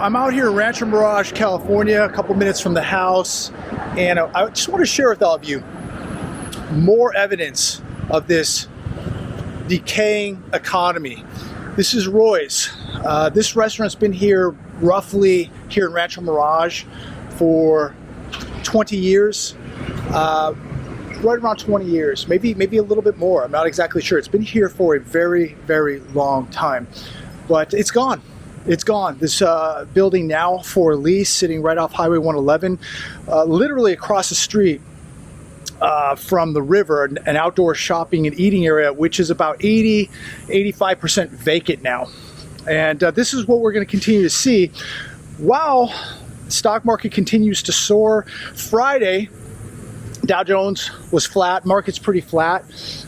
I'm out here in Rancho Mirage, California, a couple minutes from the house, and I just want to share with all of you more evidence of this decaying economy. This is Roy's. This restaurant's been here roughly here in Rancho Mirage for 20 years. Right around 20 years, maybe a little bit more. I'm not exactly sure. It's been here for a very, very long time, but it's gone. It's gone. This building now for lease, sitting right off Highway 111, literally across the street from the river, an outdoor shopping and eating area, which is about 85% vacant now. And this is what we're going to continue to see while the stock market continues to soar. Friday, Dow Jones was flat, market's pretty flat.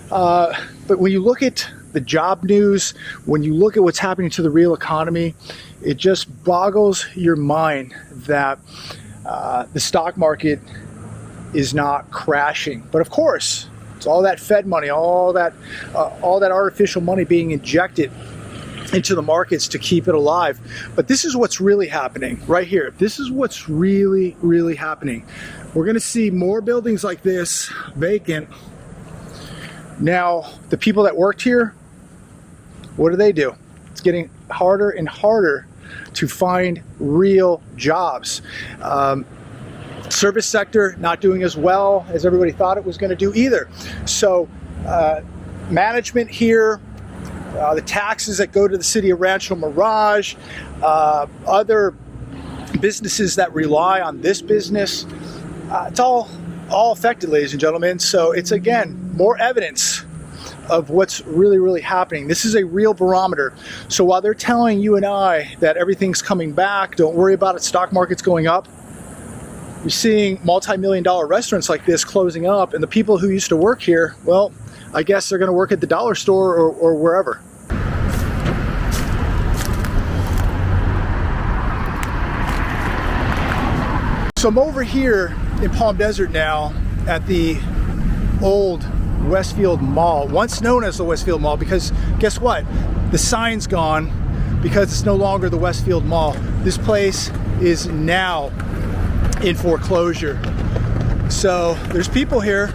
But when you look at the job news, when you look at what's happening to the real economy, it just boggles your mind that the stock market is not crashing. But of course, it's all that Fed money, all that artificial money being injected into the markets to keep it alive. But this is what's really happening right here. This is what's really, really happening. We're going to see more buildings like this vacant. Now, the people that worked here, what do? It's getting harder and harder to find real jobs. Service sector not doing as well as everybody thought it was going to do either. So management here, the taxes that go to the city of Rancho Mirage, other businesses that rely on this business, it's all affected, ladies and gentlemen. So it's, again, more evidence of what's really, really happening. This is a real barometer. So while they're telling you and I that everything's coming back, don't worry about it, stock market's going up, you're seeing multi-million-dollar restaurants like this closing up, and the people who used to work here, well, I guess they're going to work at the dollar store or wherever. So I'm over here in Palm Desert now at the old Westfield Mall, once known as the Westfield Mall, because guess what? The sign's gone because it's no longer the Westfield Mall. This place is now in foreclosure. So there's people here,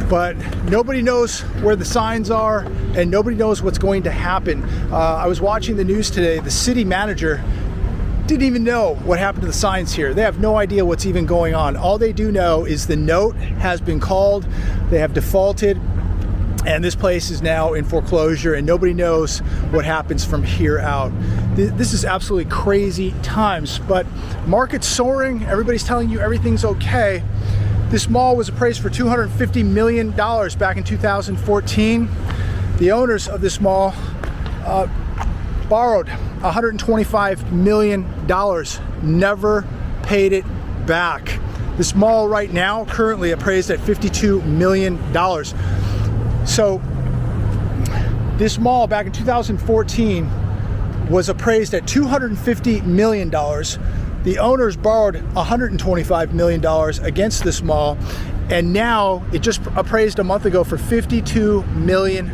but nobody knows where the signs are and nobody knows what's going to happen. I was watching the news today. The city manager didn't even know what happened to the signs here. They have no idea what's even going on. All they do know is the note has been called, they have defaulted, and this place is now in foreclosure, and nobody knows what happens from here out. This is absolutely crazy times, but market's soaring, everybody's telling you everything's okay. This mall was appraised for $250 million back in 2014. The owners of this mall borrowed $125 million, never paid it back. This mall right now currently appraised at $52 million. So this mall back in 2014 was appraised at $250 million. The owners borrowed $125 million against this mall, and now it just appraised a month ago for $52 million.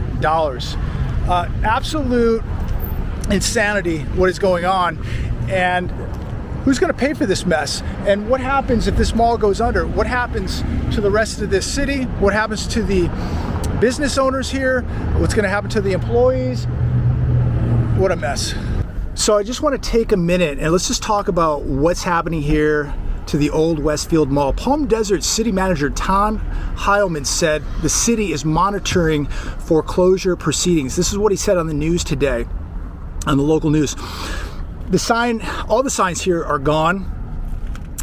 Absolute insanity what is going on, and who's going to pay for this mess? And what happens if this mall goes under? What happens to the rest of this city? What happens to the business owners here? What's going to happen to the employees? What a mess. So I just want to take a minute and let's just talk about what's happening here to the old Westfield Mall. Palm Desert City Manager Tom Heilman said the city is monitoring foreclosure proceedings. This is what he said on the news today, on the local news. All the signs here are gone,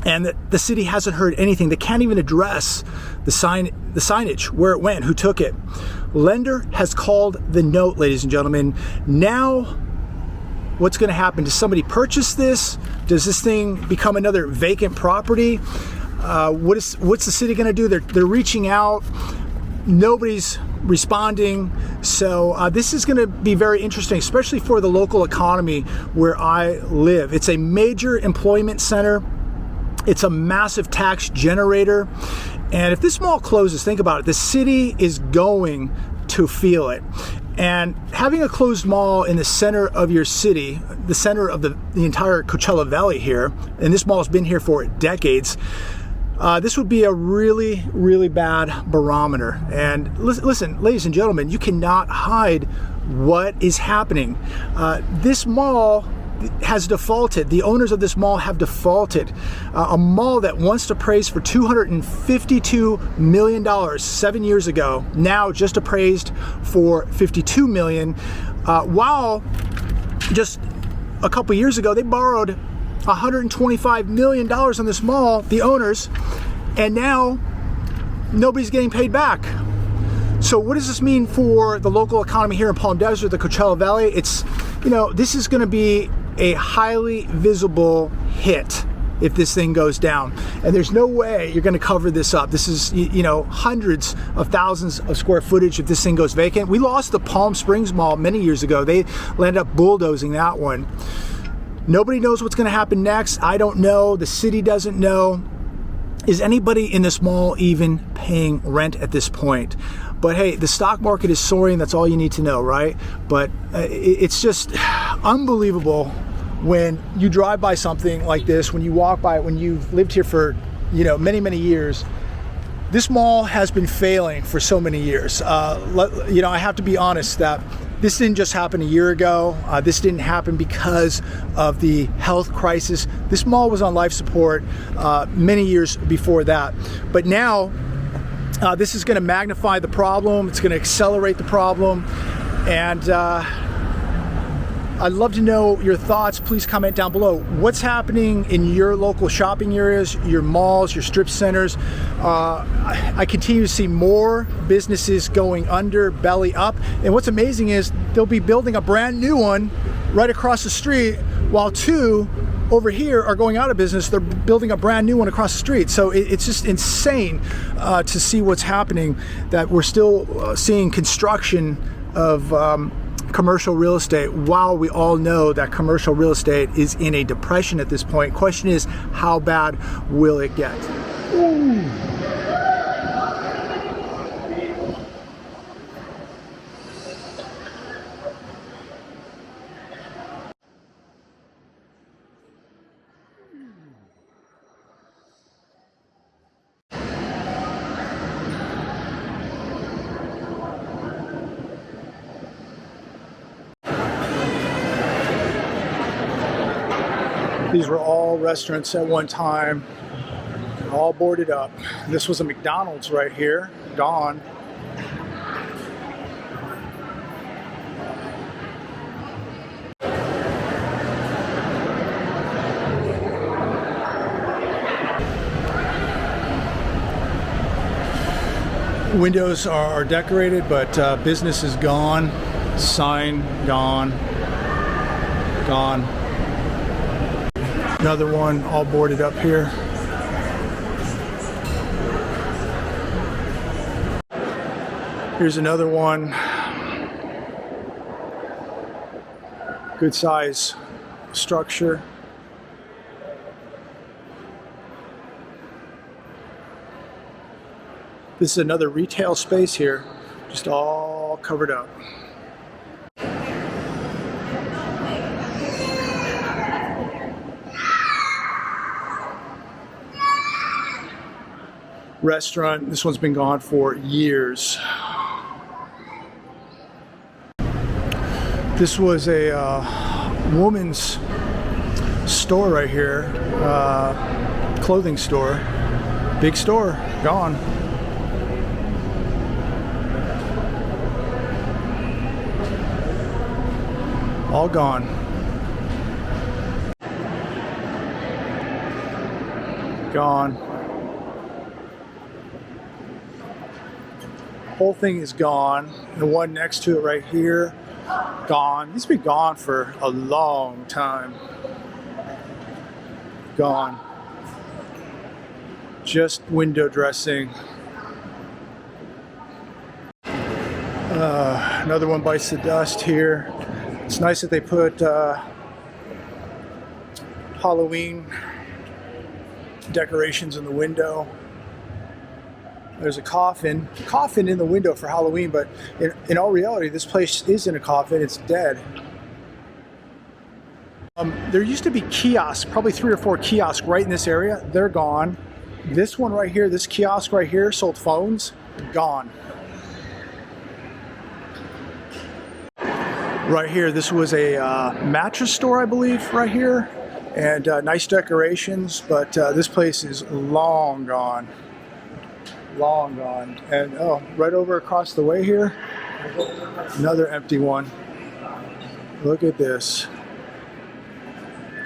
and the city hasn't heard anything. They can't even address the signage, where it went, who took it. Lender has called the note, ladies and gentlemen. Now, what's going to happen? Does somebody purchase this? Does this thing become another vacant property? What's the city going to do? They're reaching out. Nobody's responding. So this is going to be very interesting, especially for the local economy where I live. It's a major employment center. It's a massive tax generator. And if this mall closes, think about it, the city is going to feel it. And having a closed mall in the center of your city, the center of the entire Coachella Valley here, and this mall has been here for decades, this would be a really, really bad barometer. And listen, ladies and gentlemen, you cannot hide what is happening. This mall has defaulted. The owners of this mall have defaulted. A mall that once appraised for $252 million 7 years ago, now just appraised for $52 million, while just a couple years ago they borrowed $125 million on this mall, the owners, and now nobody's getting paid back. So what does this mean for the local economy here in Palm Desert, the Coachella Valley? It's, this is going to be a highly visible hit if this thing goes down. And there's no way you're going to cover this up. This is, hundreds of thousands of square footage if this thing goes vacant. We lost the Palm Springs Mall many years ago. They ended up bulldozing that one. Nobody knows what's going to happen next. I don't know. The city doesn't know. Is anybody in this mall even paying rent at this point? But hey, the stock market is soaring. That's all you need to know, right? But it's just unbelievable when you drive by something like this, when you walk by it, when you've lived here for, many, many years. This mall has been failing for so many years. I have to be honest that this didn't just happen a year ago. This didn't happen because of the health crisis. This mall was on life support many years before that. But now, this is going to magnify the problem. It's going to accelerate the problem. And I'd love to know your thoughts. Please comment down below. What's happening in your local shopping areas, your malls, your strip centers? I continue to see more businesses going under, belly up. And what's amazing is they'll be building a brand new one right across the street, while two over here are going out of business. They're building a brand new one across the street. So it's just insane to see what's happening, that we're still seeing construction of commercial real estate, while we all know that commercial real estate is in a depression at this point. Question is, how bad will it get? Ooh. These were all restaurants at one time, all boarded up. This was a McDonald's right here, gone. Windows are decorated, but business is gone. Sign gone. Gone. Another one all boarded up here. Here's another one. Good size structure. This is another retail space here, just all covered up. Restaurant, this one's been gone for years. This was a woman's store right here, clothing store, big store, gone. All gone. Gone. Whole thing is gone. The one next to it right here, gone. It's been gone for a long time. Gone. Just window dressing. Another one bites the dust here. It's nice that they put Halloween decorations in the window. There's a coffin in the window for Halloween, but in all reality, this place isn't a coffin, it's dead. There used to be kiosks, probably 3 or 4 kiosks right in this area. They're gone. This one right here, this kiosk right here sold phones, gone. Right here, this was a mattress store, I believe, right here. And nice decorations, but this place is long gone. Long gone. And oh, right over across the way here, another empty one. Look at this.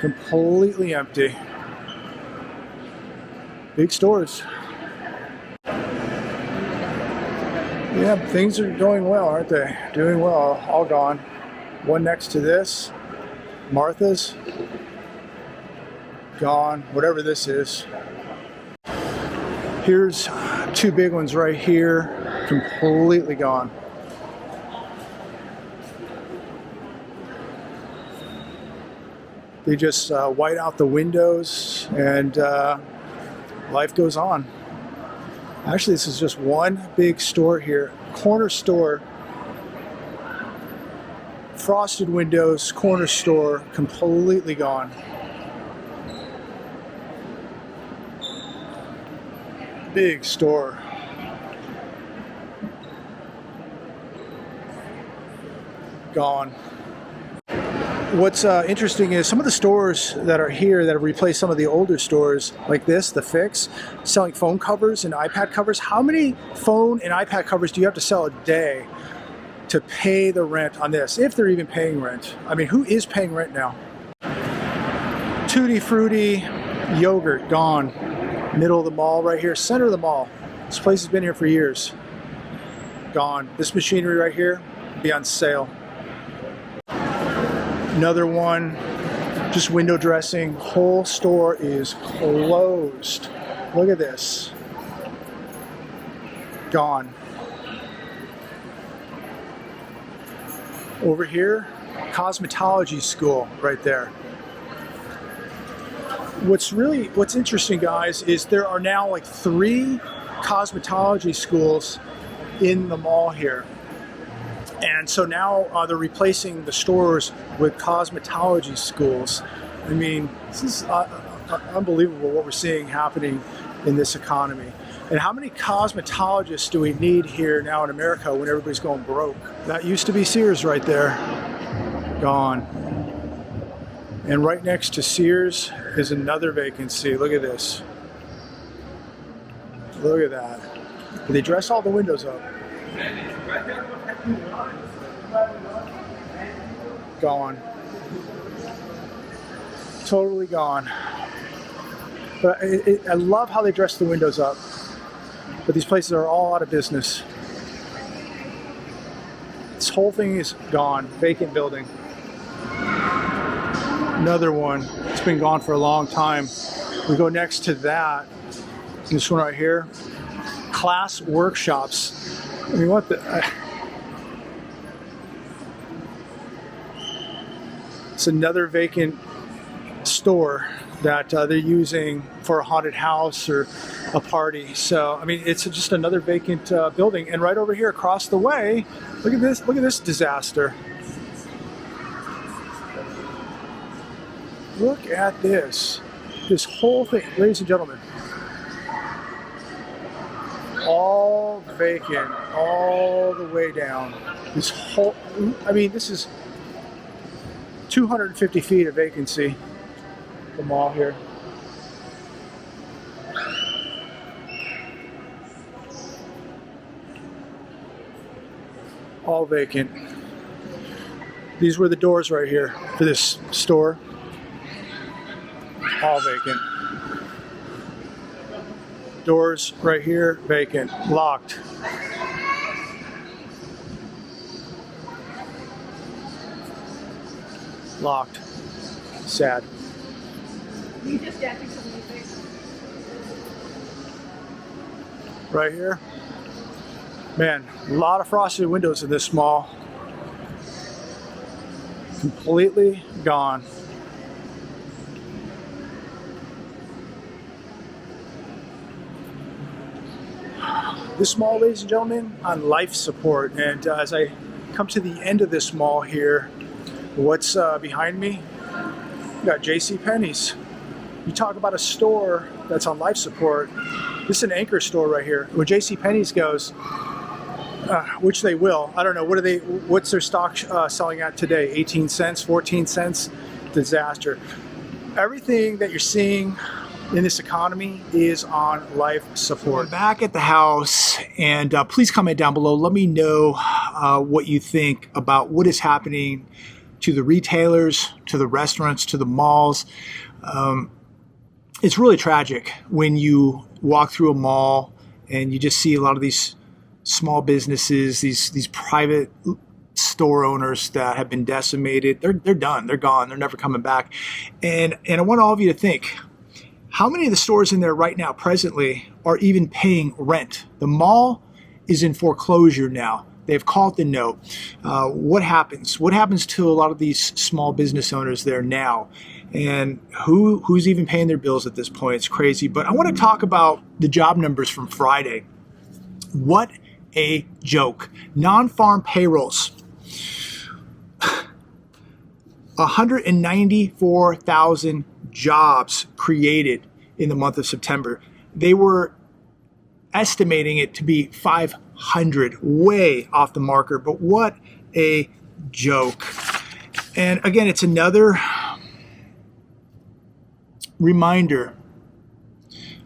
Completely empty. Big stores. Yeah, things are going well, aren't they? Doing well. All gone. One next to this, Martha's. Gone. Whatever this is. Here's 2 big ones right here. Completely gone. They just white out the windows and life goes on. Actually, this is just one big store here. Corner store. Frosted windows, corner store, completely gone. Big store. Gone. What's interesting is some of the stores that are here that have replaced some of the older stores, like this, the Fix, selling phone covers and iPad covers. How many phone and iPad covers do you have to sell a day to pay the rent on this, if they're even paying rent? I mean, who is paying rent now? Tutti Frutti yogurt, gone. Middle of the mall right here, center of the mall. This place has been here for years. Gone. This machinery right here, be on sale. Another one, just window dressing. Whole store is closed. Look at this. Gone. Over here, cosmetology school right there. What's interesting, guys, is there are now like 3 cosmetology schools in the mall here. And so now they're replacing the stores with cosmetology schools. I mean, this is unbelievable what we're seeing happening in this economy. And how many cosmetologists do we need here now in America when everybody's going broke? That used to be Sears right there. Gone. And right next to Sears is another vacancy. Look at this. Look at that. They dress all the windows up. Gone. Totally gone. But I love how they dress the windows up. But these places are all out of business. This whole thing is gone. Vacant building. Another one. It's been gone for a long time. We go next to that. This one right here. Class workshops. I mean, what the... It's another vacant store that they're using for a haunted house or a party. So, I mean, it's just another vacant building. And right over here across the way, look at this disaster. Look at this. This whole thing, ladies and gentlemen. All vacant, all the way down. This whole, I mean, this is 250 feet of vacancy, the mall here. All vacant. These were the doors right here for this store. All vacant. Doors right here, vacant, locked. Locked. Sad. Right here. Man, a lot of frosted windows in this mall. Completely gone. This mall, ladies and gentlemen, on life support. And as I come to the end of this mall here, what's behind me? You got JCPenney's. You talk about a store that's on life support. This is an anchor store right here. When JCPenney's goes, which they will, I don't know, what's their stock selling at today? 18 cents, 14 cents? Disaster. Everything that you're seeing in this economy is on life support. We're back at the house, and please comment down below. Let me know what you think about what is happening to the retailers, to the restaurants, to the malls. It's really tragic when you walk through a mall and you just see a lot of these small businesses, these private store owners that have been decimated. They're done. They're gone. They're never coming back. And I want all of you to think, how many of the stores in there right now presently are even paying rent? The mall is in foreclosure now. They've called the note. What happens? What happens to a lot of these small business owners there now? And who's even paying their bills at this point? It's crazy. But I want to talk about the job numbers from Friday. What a joke. Non-farm payrolls. 194,000 jobs created in the month of September. They were estimating it to be 500, way off the marker, but what a joke. And again, it's another reminder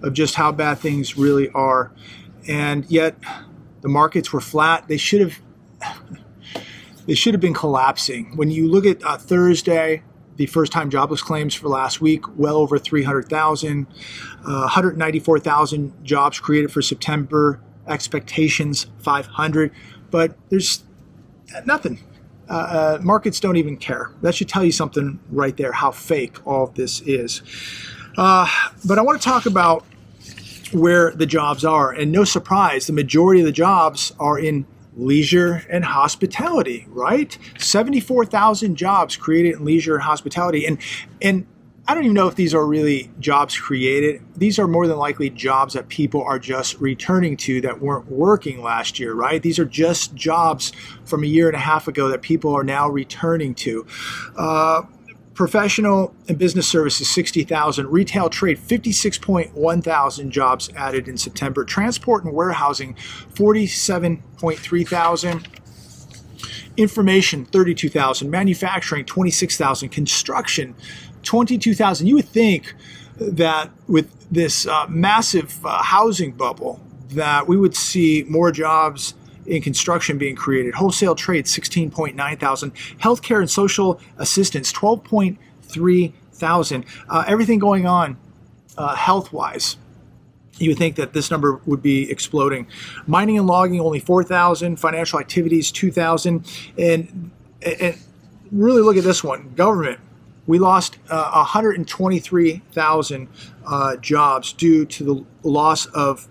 of just how bad things really are. And yet the markets were flat. They should have been collapsing. When you look at Thursday, the first-time jobless claims for last week, well over 300,000, 194,000 jobs created for September, expectations 500, but there's nothing. Markets don't even care. That should tell you something right there, how fake all of this is. But I want to talk about where the jobs are, and no surprise, the majority of the jobs are in leisure and hospitality, right? 74,000 jobs created in leisure and hospitality. And I don't even know if these are really jobs created. These are more than likely jobs that people are just returning to that weren't working last year, right? These are just jobs from a year and a half ago that people are now returning to. Professional and business services, 60,000. Retail trade, 56.1 thousand jobs added in September. Transport and warehousing, 47.3 thousand. Information, 32,000. Manufacturing, 26,000. Construction, 22,000. You would think that with this massive housing bubble that we would see more jobs in construction being created. Wholesale trade, 16.9 thousand. Healthcare and social assistance, 12.3 thousand. Everything going on health-wise. You would think that this number would be exploding. Mining and logging, only 4,000. Financial activities, 2,000. And really look at this one. Government. We lost 123,000 jobs due to the loss of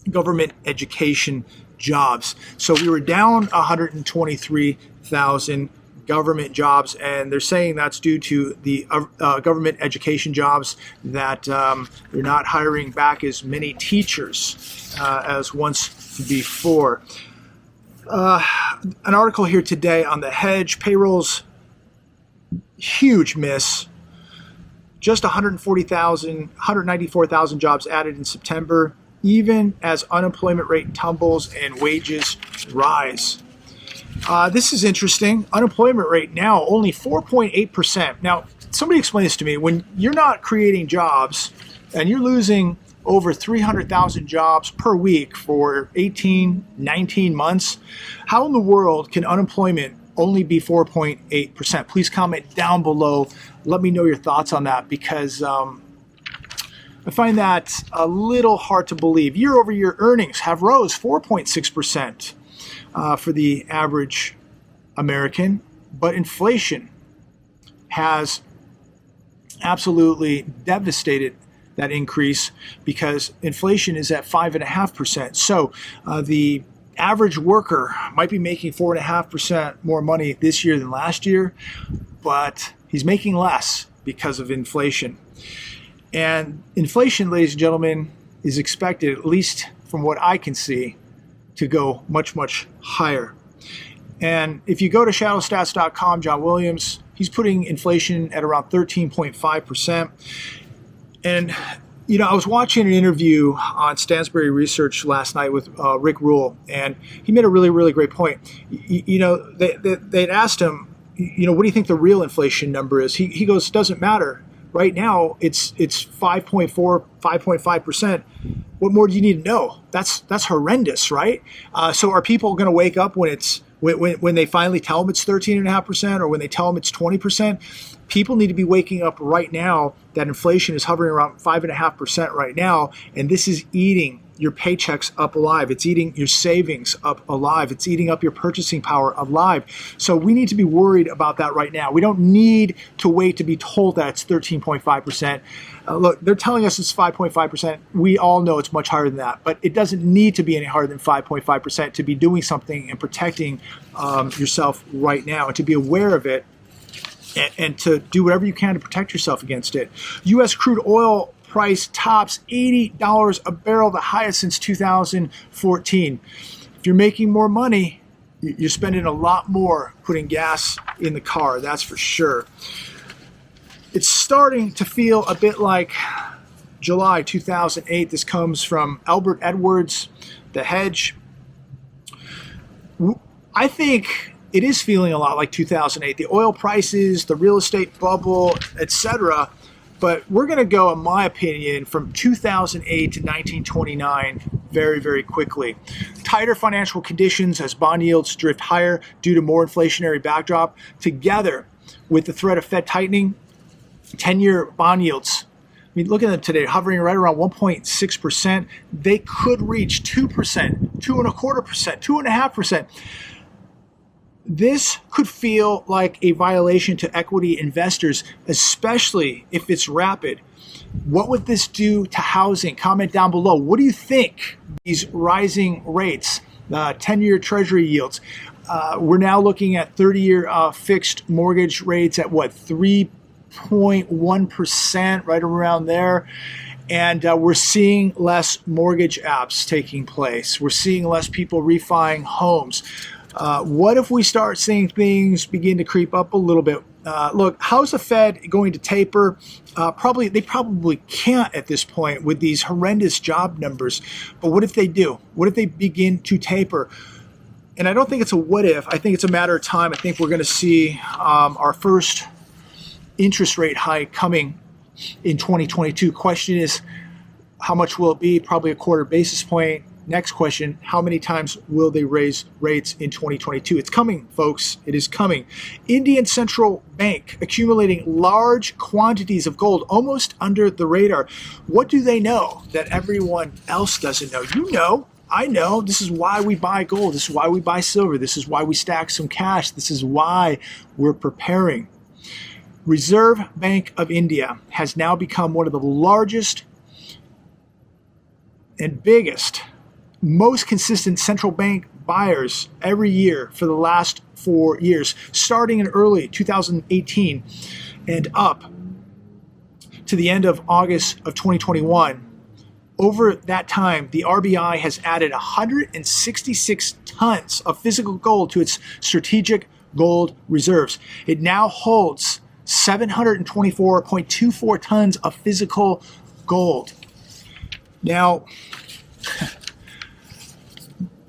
government education jobs. So we were down 123,000 government jobs, and they're saying that's due to the government education jobs, that they're not hiring back as many teachers as once before. An article here today on the hedge payrolls, huge miss. Just 194,000 jobs added in September, even as unemployment rate tumbles and wages rise. This is interesting. Unemployment rate now only 4.8%. Now, somebody explain this to me. When you're not creating jobs and you're losing over 300,000 jobs per week for 18, 19 months, how in the world can unemployment only be 4.8%? Please comment down below. Let me know your thoughts on that, because I find that a little hard to believe. Year over year earnings have rose 4.6% for the average American, but inflation has absolutely devastated that increase, because inflation is at 5.5%. So the average worker might be making 4.5% more money this year than last year, but he's making less because of inflation. And inflation, ladies and gentlemen, is expected at least from what I can see, to go much, much higher. And if you go to shadowstats.com, John Williams, he's putting inflation at around 13.5%. And, you know, I was watching an interview on Stansberry Research last night with Rick Rule, and he made a really, really great point. You know, they'd asked him, you know, what do you think the real inflation number is? He goes, doesn't matter. Right now, it's 5.4, 5.5%. What more do you need to know? That's horrendous, right? So are people going to wake up when they finally tell them it's 13.5%, or when they tell them it's 20%? People need to be waking up right now that inflation is hovering around 5.5% right now, and this is eating your paychecks up alive. It's eating your savings up alive. It's eating up your purchasing power alive. So we need to be worried about that right now. We don't need to wait to be told that it's 13.5%. Look, they're telling us it's 5.5%. We all know it's much higher than that, but it doesn't need to be any higher than 5.5% to be doing something and protecting yourself right now, and to be aware of it, and to do whatever you can to protect yourself against it. U.S. crude oil price tops $80 a barrel, the highest since 2014. If you're making more money, you're spending a lot more putting gas in the car, that's for sure. It's starting to feel a bit like July 2008. This comes from Albert Edwards, The Hedge. I think it is feeling a lot like 2008. The oil prices, the real estate bubble, etc. But we're going to go, in my opinion, from 2008 to 1929 very, very quickly. Tighter financial conditions as bond yields drift higher due to more inflationary backdrop, together with the threat of Fed tightening. 10-year bond yields, I mean, look at them today, hovering right around 1.6%. They could reach 2%, 2.25%, 2.5%. This could feel like a violation to equity investors, especially if it's rapid. What would this do to housing? Comment down below. What do you think? These rising rates, 10-year treasury yields. We're now looking at 30-year fixed mortgage rates at what, 3.1%, right around there. And we're seeing less mortgage apps taking place. We're seeing less people refining homes. What if we start seeing things begin to creep up a little bit? Look, how's the Fed going to taper? They probably can't at this point with these horrendous job numbers. But what if they do? What if they begin to taper? And I don't think it's a what if. I think it's a matter of time. I think we're going to see our first interest rate hike coming in 2022. Question is, how much will it be? Probably a quarter basis point. Next question, how many times will they raise rates in 2022? It's coming, folks. It is coming. Indian Central Bank accumulating large quantities of gold almost under the radar. What do they know that everyone else doesn't know? You know, I know. This is why we buy gold. This is why we buy silver. This is why we stack some cash. This is why we're preparing. Reserve Bank of India has now become one of the largest and biggest, most consistent central bank buyers every year for the last 4 years, starting in early 2018 and up to the end of August of 2021. Over that time, the RBI has added 166 tons of physical gold to its strategic gold reserves. It now holds 724.24 tons of physical gold. Now,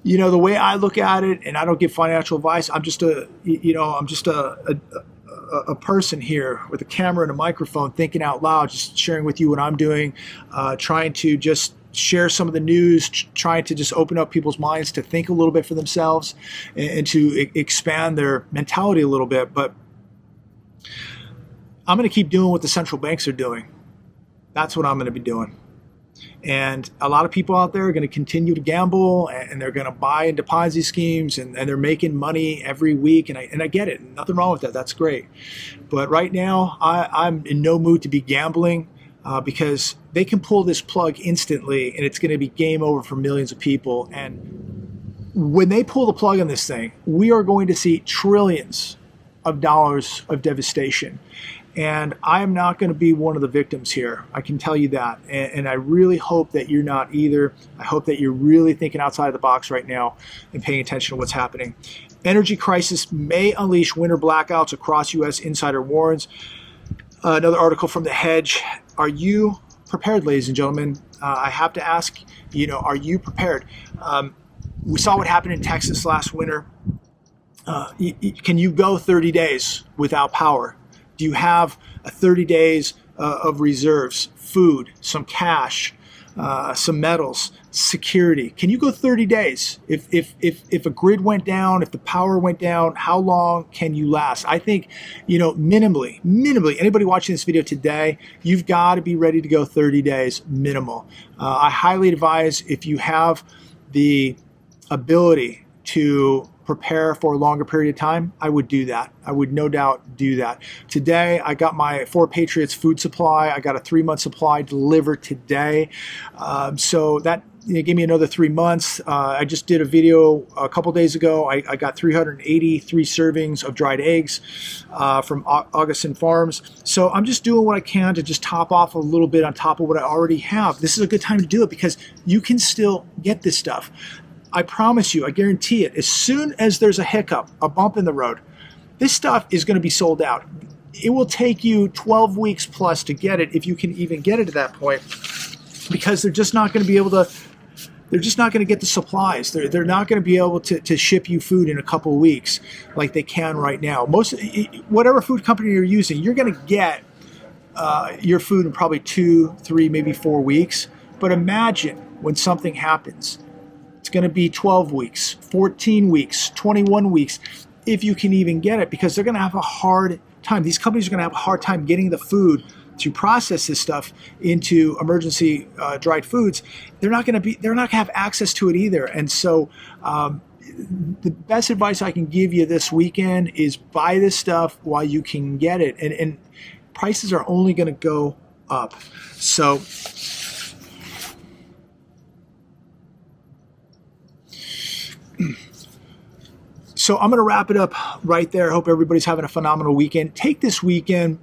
you know, the way I look at it, and I don't give financial advice, I'm just a person here with a camera and a microphone thinking out loud, just sharing with you what I'm doing, trying to just share some of the news, trying to just open up people's minds to think a little bit for themselves and to expand their mentality a little bit. But I'm going to keep doing what the central banks are doing. That's what I'm going to be doing. And a lot of people out there are going to continue to gamble, and they're going to buy into Ponzi schemes, and they're making money every week. And I get it. Nothing wrong with that. That's great. But right now, I'm in no mood to be gambling because they can pull this plug instantly, and it's going to be game over for millions of people. And when they pull the plug on this thing, we are going to see trillions of dollars of devastation. And I am not going to be one of the victims here. I can tell you that. And I really hope that you're not either. I hope that you're really thinking outside of the box right now and paying attention to what's happening. Energy crisis may unleash winter blackouts across U.S. Insider warns. Another article from The Hedge. Are you prepared, ladies and gentlemen? I have to ask, are you prepared? We saw what happened in Texas last winter. Can you go 30 days without power? Do you have 30 days of reserves, food, some cash, some metals, security? Can you go 30 days? If a grid went down, if the power went down, how long can you last? I think, minimally, anybody watching this video today, you've got to be ready to go 30 days minimal. I highly advise, if you have the ability to prepare for a longer period of time, I would do that. I would no doubt do that. Today, I got my 4 Patriots food supply. I got a 3-month supply delivered today. So that gave me another 3 months. I just did a video a couple days ago. I got 383 servings of dried eggs from Augustin Farms. So I'm just doing what I can to just top off a little bit on top of what I already have. This is a good time to do it because you can still get this stuff. I promise you, I guarantee it, as soon as there's a hiccup, a bump in the road, this stuff is going to be sold out. It will take you 12 weeks plus to get it, if you can even get it at that point, because they're just not going to be able to, they're just not going to get the supplies. They're not going to be able to ship you food in a couple of weeks like they can right now. Whatever food company you're using, you're going to get your food in probably 2, 3, maybe 4 weeks. But imagine when something happens. It's going to be 12 weeks, 14 weeks, 21 weeks, if you can even get it, because they're going to have a hard time. These companies are going to have a hard time getting the food to process this stuff into emergency dried foods. They're not going to have access to it either. And so the best advice I can give you this weekend is buy this stuff while you can get it. And prices are only going to go up. So I'm going to wrap it up right there. I hope everybody's having a phenomenal weekend. Take this weekend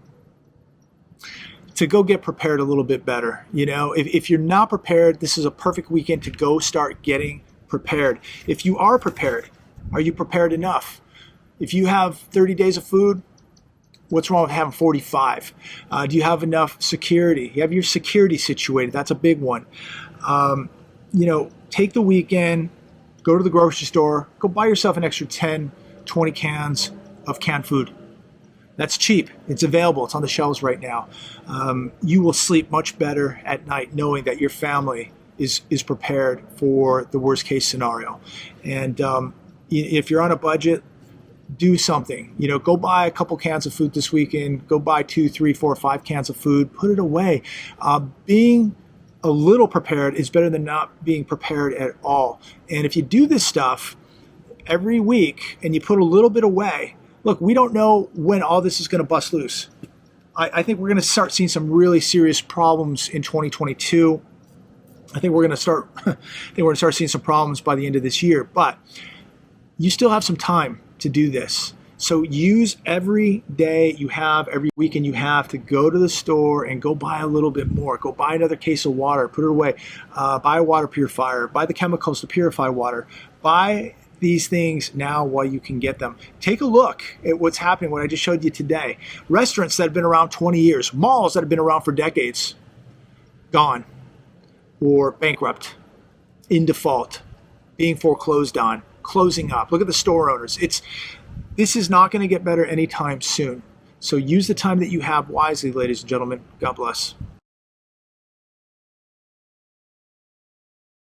to go get prepared a little bit better. If you're not prepared, this is a perfect weekend to go start getting prepared. If you are prepared, are you prepared enough? If you have 30 days of food, what's wrong with having 45? Do you have enough security? You have your security situated. That's a big one. Take the weekend. Go to the grocery store, go buy yourself an extra 10, 20 cans of canned food. That's cheap. It's available. It's on the shelves right now. You will sleep much better at night knowing that your family is prepared for the worst case scenario. And if you're on a budget, do something. Go buy a couple cans of food this weekend. Go buy 2, 3, 4, 5 cans of food. Put it away. Being a little prepared is better than not being prepared at all. And if you do this stuff every week and you put a little bit away, look, we don't know when all this is going to bust loose. I think we're going to start seeing some really serious problems in 2022. I think we're going to start seeing some problems by the end of this year, but you still have some time to do this. So use every day you have, every weekend you have to go to the store and go buy a little bit more. Go buy another case of water, put it away. Buy a water purifier, buy the chemicals to purify water. Buy these things now while you can get them. Take a look at what's happening, what I just showed you today. Restaurants that have been around 20 years, malls that have been around for decades, gone or bankrupt, in default, being foreclosed on, closing up. Look at the store owners. This is not going to get better anytime soon. So use the time that you have wisely, ladies and gentlemen. God bless.